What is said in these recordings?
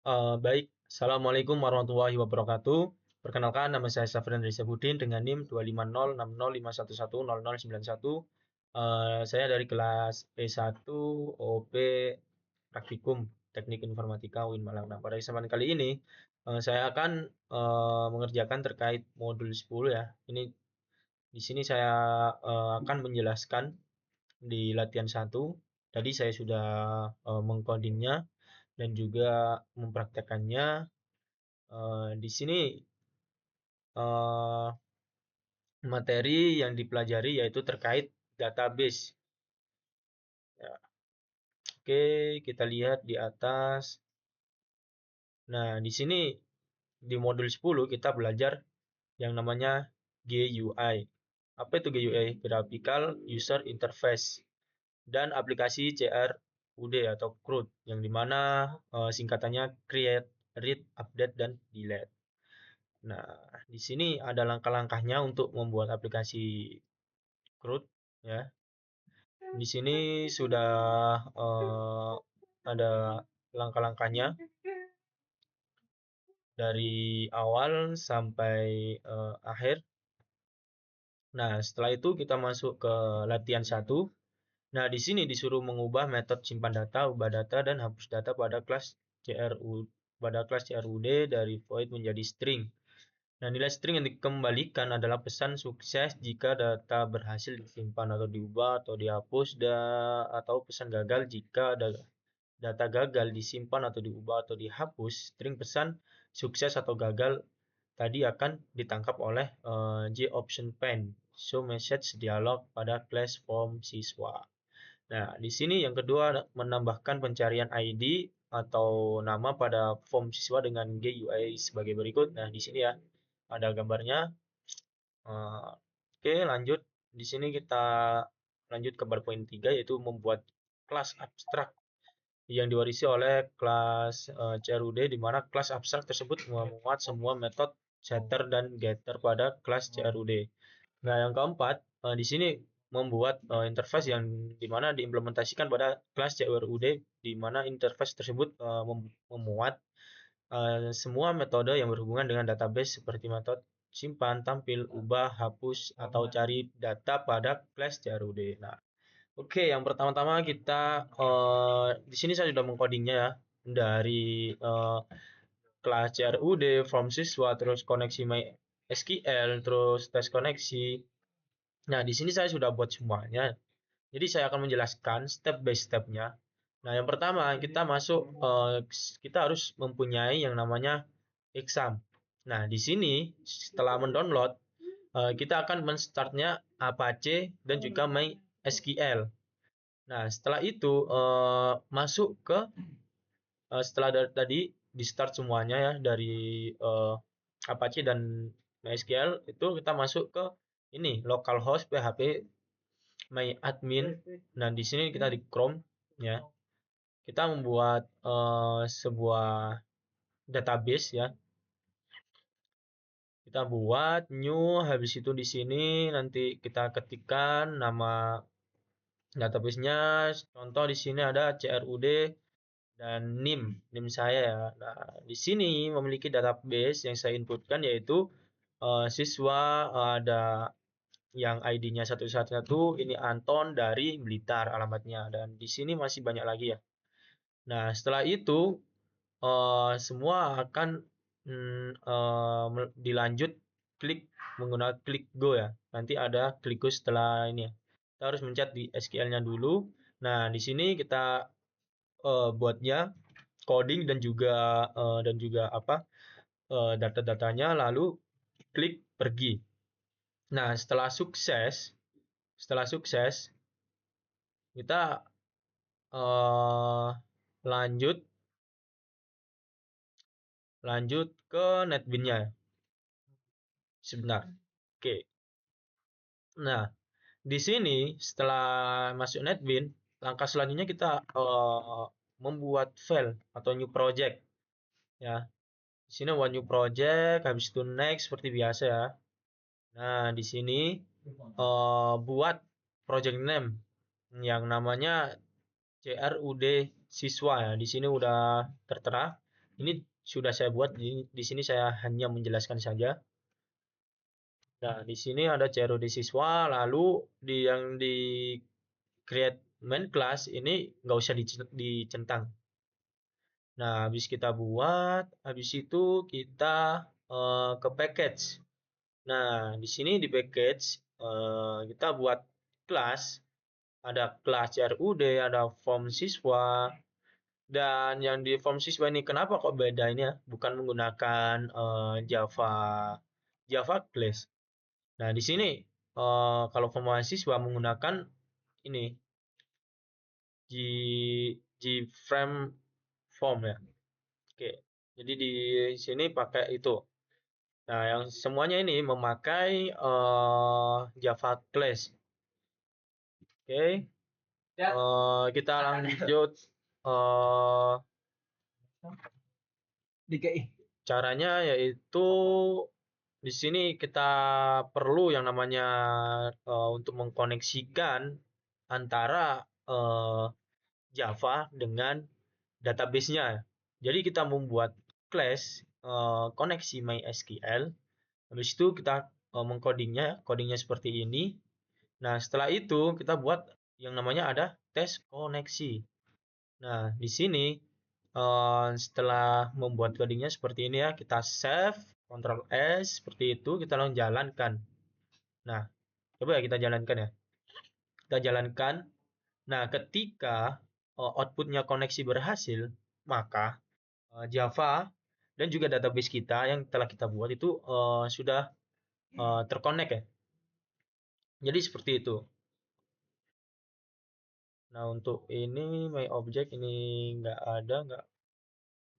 Baik, Assalamualaikum warahmatullahi wabarakatuh. Perkenalkan, nama saya Safran Rizabudin dengan NIM 25060510091. Saya dari kelas E1 OP Praktikum Teknik Informatika UIN Malang. Nah, pada kesempatan kali ini saya akan mengerjakan terkait modul 10 ya. Ini di sini saya akan menjelaskan di latihan 1. Tadi saya sudah mengcodingnya dan juga mempraktekannya. Di sini eh, materi yang dipelajari yaitu terkait database. Ya, oke, kita lihat di atas. Nah, di sini di modul 10 kita belajar yang namanya GUI. Apa itu GUI? Graphical User Interface dan aplikasi CRUD atau CRUD yang dimana singkatannya Create, Read, Update, dan Delete. Nah, di sini ada langkah-langkahnya untuk membuat aplikasi CRUD ya. Di sini sudah ada langkah-langkahnya dari awal sampai akhir. Nah, setelah itu kita masuk ke latihan 1. Nah, di sini disuruh mengubah metode simpan data, ubah data, dan hapus data pada kelas CRUD dari void menjadi string. Nah, nilai string yang dikembalikan adalah pesan sukses jika data berhasil disimpan atau diubah atau dihapus, atau pesan gagal jika data gagal disimpan atau diubah atau dihapus. String pesan sukses atau gagal tadi akan ditangkap oleh JOptionPen show message dialog pada class form siswa. Nah, di sini yang kedua menambahkan pencarian ID atau nama pada form siswa dengan GUI sebagai berikut. Nah, di sini ya ada gambarnya. Oke, lanjut. Di sini kita lanjut ke bar poin 3 yaitu membuat kelas abstrak yang diwarisi oleh kelas CRUD di mana kelas abstrak tersebut memuat semua metode setter dan getter pada kelas CRUD. Nah, yang keempat, di sini membuat interface yang dimana diimplementasikan pada kelas CRUD di mana interface tersebut memuat semua metode yang berhubungan dengan database seperti metode simpan, tampil, ubah, hapus, atau cari data pada kelas CRUD. Nah, oke, yang pertama-tama kita di sini saya sudah mengcodingnya ya dari kelas CRUD, from siswa, terus koneksi MySQL, terus tes koneksi. Nah, di sini saya sudah buat semuanya. Jadi saya akan menjelaskan step by stepnya. Nah, yang pertama kita masuk, kita harus mempunyai yang namanya exam. Nah, di sini setelah mendownload, kita akan men-startnya Apache dan juga MySQL. Nah, setelah itu masuk ke setelah tadi di start semuanya ya dari Apache dan MySQL itu kita masuk ke ini localhost PHP myadmin. Nah, di sini kita di Chrome ya. Kita membuat sebuah database ya. Kita buat new, habis itu di sini nanti kita ketikkan nama database-nya. Contoh di sini ada CRUD dan NIM saya ya. Nah, di sini memiliki database yang saya inputkan yaitu siswa ada yang ID-nya 111, ini Anton dari Blitar alamatnya, dan di sini masih banyak lagi ya. Nah, setelah itu semua akan dilanjut klik menggunakan klik go ya. Nanti ada klik go setelah ini ya. Kita harus mencet di SQL-nya dulu. Nah, di sini kita buatnya coding dan juga apa data-datanya lalu klik pergi. Nah, setelah sukses kita eh, lanjut lanjut ke NetBeans-nya. Sebentar. Oke. Nah, di sini setelah masuk NetBeans, langkah selanjutnya kita membuat file atau new project ya. Di sini one new project, habis itu next seperti biasa ya. Nah, di sini buat project name yang namanya CRUD siswa ya. Di sini udah tertera. Ini sudah saya buat, di sini saya hanya menjelaskan saja. Nah, di sini ada CRUD siswa, lalu yang di create main class ini nggak usah dicentang. Nah, habis kita buat, habis itu kita ke package. Nah, di sini di package kita buat kelas, ada kelas CRUD, ada form siswa, dan yang di form siswa ini kenapa kok beda ini ya? Bukan menggunakan Java class. Nah, di sini kalau form mahasiswa menggunakan ini G-frame form ya. Oke. Jadi di sini pakai itu. Nah, yang semuanya ini memakai Java class. Oke. Kita lanjut caranya, yaitu di sini kita perlu yang namanya untuk mengkoneksikan antara Java dengan database-nya. Jadi kita membuat class koneksi MySQL. Habis itu kita codingnya seperti ini. Nah, setelah itu kita buat yang namanya ada tes koneksi. Nah, di sini setelah membuat codingnya seperti ini ya, kita save, Ctrl S, seperti itu, kita langsung jalankan. Nah, coba ya kita jalankan ya. Kita jalankan. Nah, ketika outputnya koneksi berhasil, maka Java dan juga database kita yang telah kita buat itu sudah terkonek ya. Jadi seperti itu. Nah, untuk ini my object ini nggak ada,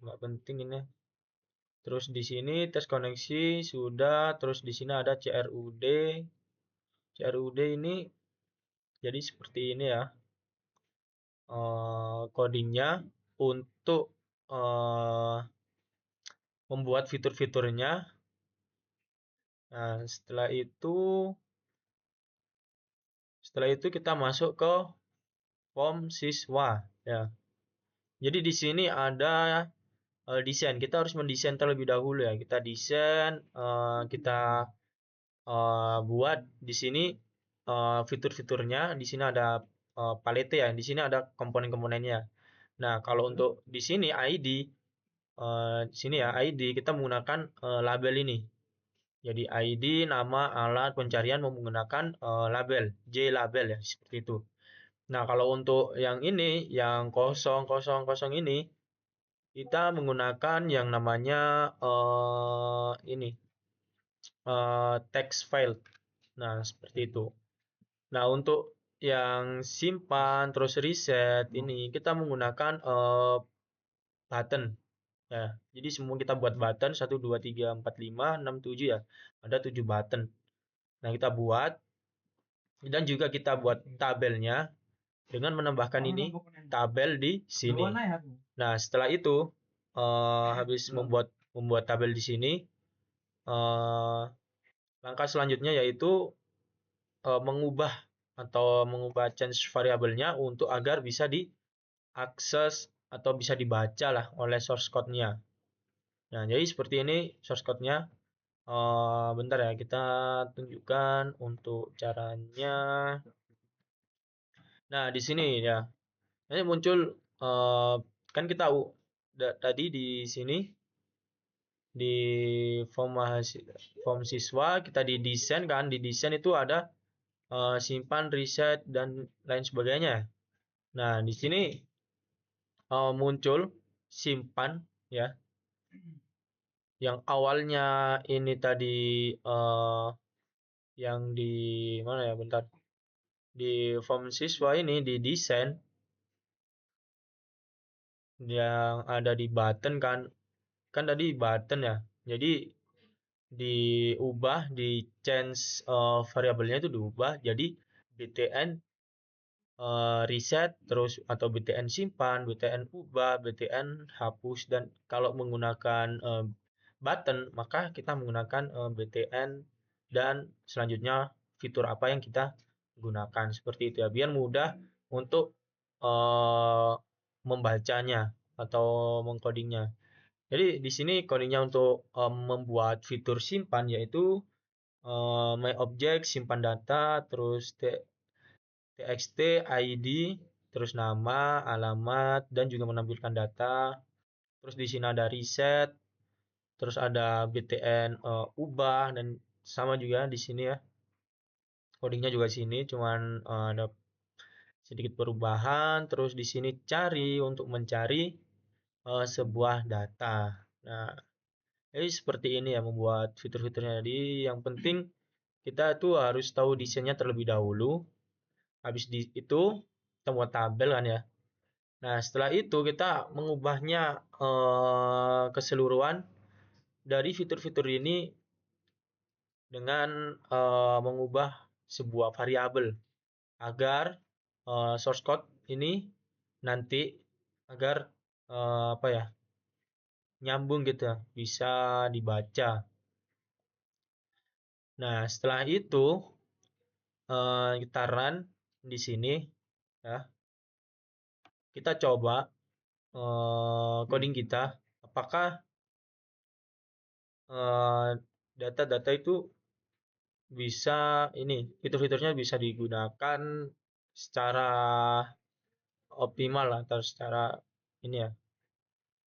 nggak penting ini. Terus di sini tes koneksi sudah, terus di sini ada CRUD. CRUD ini jadi seperti ini ya. Codingnya untuk membuat fitur-fiturnya. Nah, setelah itu kita masuk ke form siswa ya. Jadi di sini ada desain. Kita harus mendesain terlebih dahulu ya. Kita desain, kita buat di sini fitur-fiturnya. Di sini ada palette ya. Di sini ada komponen-komponennya. Nah, kalau untuk di sini ID, di sini ya ID kita menggunakan label ini. Jadi ID, nama, alat pencarian menggunakan label, J label ya, seperti itu. Nah, kalau untuk yang ini, yang 000 ini, kita menggunakan yang namanya ini text file. Nah, seperti itu. Nah, untuk yang simpan terus reset ini kita menggunakan button ya. Jadi semua kita buat button 1 2 3 4 5 6 7 ya. Ada 7 button. Nah, kita buat dan juga kita buat tabelnya dengan menambahkan ini tabel di sini. Nah, setelah itu habis membuat tabel di sini, langkah selanjutnya yaitu mengubah change variabelnya untuk agar bisa diakses atau bisa dibaca lah oleh source code-nya. Nah, jadi seperti ini source code-nya. Bentar ya, kita tunjukkan untuk caranya. Nah, di sini ya, ini muncul kan kita tadi di sini di form siswa kita didesain kan, di desain itu ada simpan, reset dan lain sebagainya. Nah, di sini muncul simpan ya. Yang awalnya ini tadi yang di mana ya, bentar. Di form siswa ini di desain yang ada di button kan tadi button ya. Jadi diubah, di change variabelnya itu diubah jadi btn reset terus atau btn simpan, btn ubah, btn hapus, dan kalau menggunakan button maka kita menggunakan btn dan selanjutnya fitur apa yang kita gunakan, seperti itu ya, biar mudah untuk membacanya atau mengcodingnya. Jadi di sini codingnya untuk membuat fitur simpan yaitu my object simpan data, terus txt id, terus nama, alamat, dan juga menampilkan data. Terus di sini ada reset, terus ada btn ubah, dan sama juga di sini ya. Codingnya juga sini, cuman ada sedikit perubahan. Terus di sini cari untuk mencari sebuah data. Nah, jadi seperti ini ya membuat fitur-fiturnya. Jadi yang penting kita tuh harus tahu desainnya terlebih dahulu. Habis itu kita buat tabel kan ya. Nah, setelah itu kita mengubahnya keseluruhan dari fitur-fitur ini dengan mengubah sebuah variabel agar source code ini nanti agar apa ya, nyambung gitu ya, bisa dibaca. Nah, setelah itu kita run di sini ya. Kita coba coding kita apakah data-data itu bisa ini fitur-fiturnya bisa digunakan secara optimal atau secara ini ya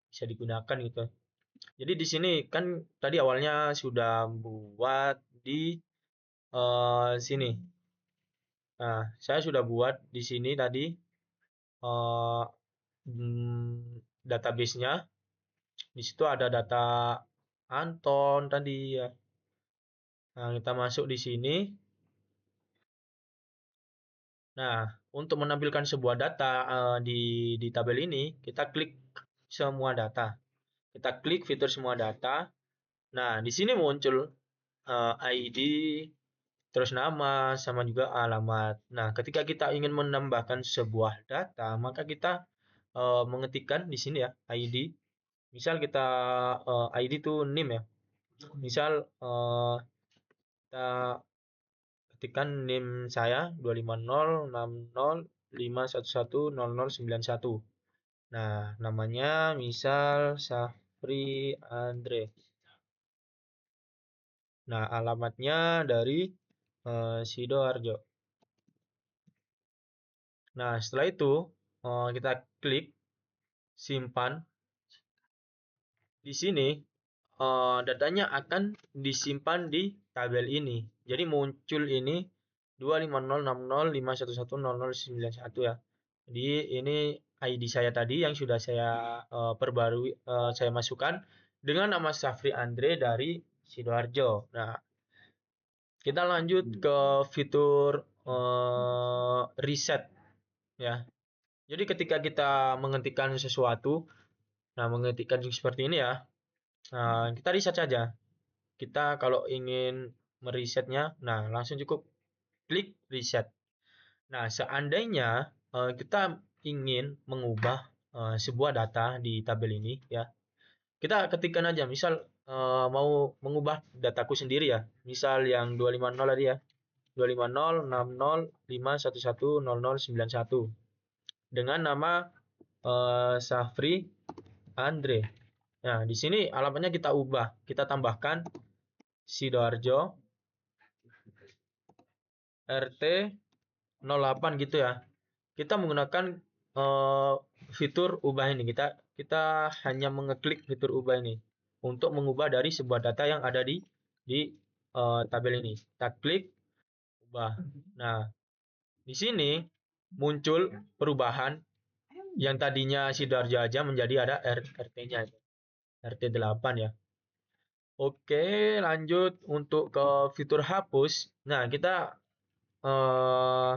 bisa digunakan gitu. Jadi di sini kan tadi awalnya sudah buat di sini. Nah, saya sudah buat di sini tadi eh, database-nya. Di situ ada data Anton tadi ya. Nah, kita masuk di sini. Nah, untuk menampilkan sebuah data di tabel ini, kita klik semua data. Kita klik fitur semua data. Nah, di sini muncul ID, terus nama, sama juga alamat. Nah, ketika kita ingin menambahkan sebuah data, maka kita mengetikkan di sini ya ID. Misal kita ID itu name ya. Misal kita ketikkan NIM saya 25060511091. Nah, namanya misal Safri Andre. Nah, alamatnya dari Sidoarjo. Nah, setelah itu kita klik simpan. Di sini datanya akan disimpan di tabel ini. Jadi muncul ini 25060511091 ya. Jadi ini ID saya tadi yang sudah saya perbarui, saya masukkan dengan nama Safri Andre dari Sidoarjo. Nah, kita lanjut ke fitur reset ya. Jadi ketika kita mengetikkan sesuatu, nah mengetikkan seperti ini ya, nah, kita reset saja. Kita kalau ingin meresetnya, nah langsung cukup klik reset. Nah, seandainya kita ingin mengubah sebuah data di tabel ini ya, kita ketikkan aja. Misal mau mengubah dataku sendiri ya, misal yang 250 tadi ya, 25060511091 dengan nama Safri Andre. Nah, di sini alamatnya kita ubah, kita tambahkan Sidoarjo RT 08 gitu ya. Kita menggunakan fitur ubah ini. Kita hanya mengeklik fitur ubah ini untuk mengubah dari sebuah data yang ada di tabel ini. Kita klik ubah. Nah, di sini muncul perubahan yang tadinya Sidoarjo aja menjadi ada RT-nya. RT 8 ya. Oke, lanjut untuk ke fitur hapus. Nah, kita eh,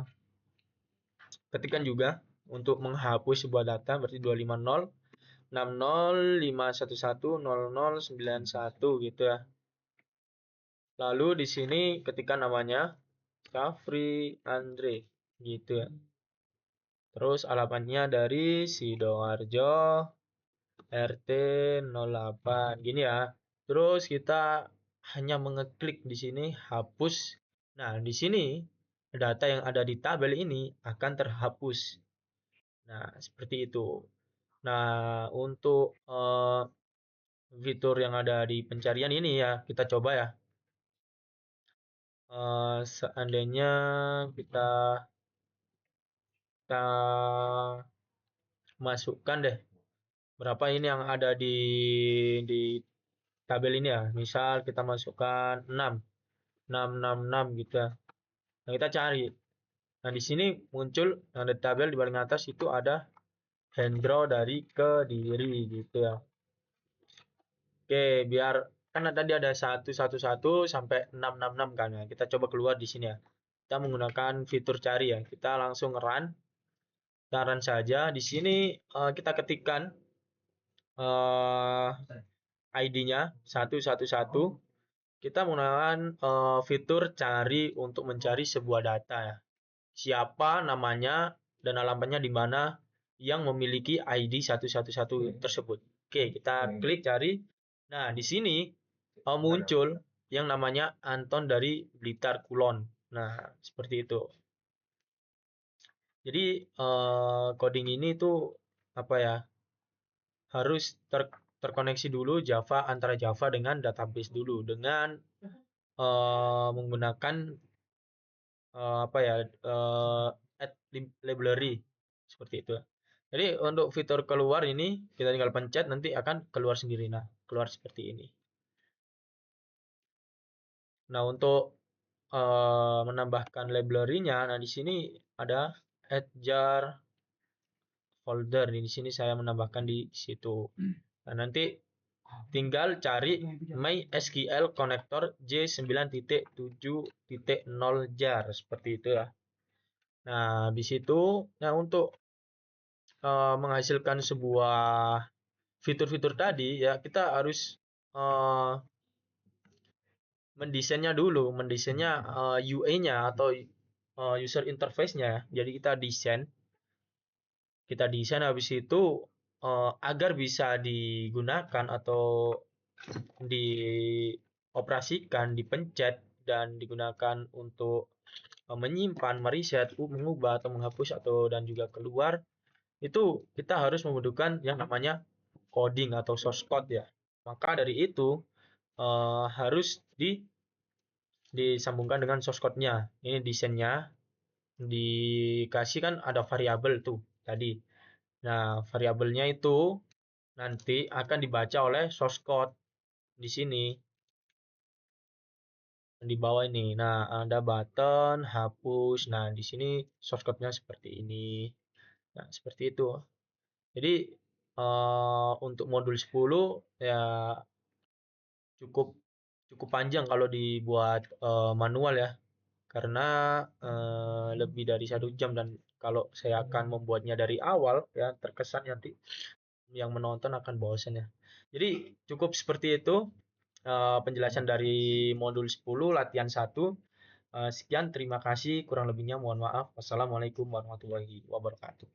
ketikkan juga untuk menghapus sebuah data berarti 25060511091 gitu ya. Lalu di sini ketikkan namanya Safri Andre gitu ya. Terus alamatnya dari Sidoarjo RT 08 gini ya. Terus kita hanya mengeklik di sini hapus. Nah, di sini data yang ada di tabel ini akan terhapus. Nah, seperti itu. Nah, untuk fitur yang ada di pencarian ini ya, kita coba ya. Seandainya kita kita masukkan deh berapa ini yang ada di tabel ini ya. Misal kita masukkan 6, 6, 6, 6 gitu ya. Nah, kita cari. Nah, di sini muncul yang di tabel di paling atas itu ada Hendro dari Kediri gitu ya. Oke, biar kan tadi ada 111 sampai 666 kan ya. Kita coba keluar di sini ya. Kita menggunakan fitur cari ya. Kita langsung run. Kita run saja. Di sini kita ketikkan ID-nya 111. Kita menggunakan fitur cari untuk mencari sebuah data ya. Siapa namanya dan alamatnya di mana yang memiliki ID 111 tersebut. Oke, kita klik cari. Nah, di sini muncul yang namanya Anton dari Blitar Kulon. Nah, seperti itu. Jadi coding ini tuh apa ya? Harus terkoneksi dulu Java antara Java dengan database dulu dengan menggunakan apa ya add library seperti itu. Jadi untuk fitur keluar ini kita tinggal pencet nanti akan keluar sendiri. Nah, keluar seperti ini. Nah, untuk menambahkan library-nya, nah di sini ada add jar folder. Di sini saya menambahkan di situ. Nah, nanti tinggal cari MySQL connector J9.7.0 jar seperti itu ya. Nah, di situ nah untuk menghasilkan sebuah fitur-fitur tadi ya kita harus mendesainnya dulu, mendesainnya UA-nya atau user interface-nya. Jadi kita desain habis itu agar bisa digunakan atau dioperasikan, dipencet dan digunakan untuk menyimpan, mereset, mengubah atau menghapus atau dan juga keluar itu kita harus membutuhkan yang namanya coding atau source code ya. Maka dari itu harus disambungkan dengan source code-nya. Ini desainnya dikasih kan ada variabel tuh tadi. Nah, variabelnya itu nanti akan dibaca oleh source code di sini di bawah ini. Nah, ada button hapus. Nah, di sini source code-nya seperti ini. Nah, seperti itu. Jadi untuk modul 10 ya cukup cukup panjang kalau dibuat manual ya karena lebih dari 1 jam dan kalau saya akan membuatnya dari awal ya terkesan nanti yang menonton akan bosan ya. Jadi cukup seperti itu penjelasan dari modul 10 latihan 1. Sekian terima kasih kurang lebihnya mohon maaf. Wassalamualaikum warahmatullahi wabarakatuh.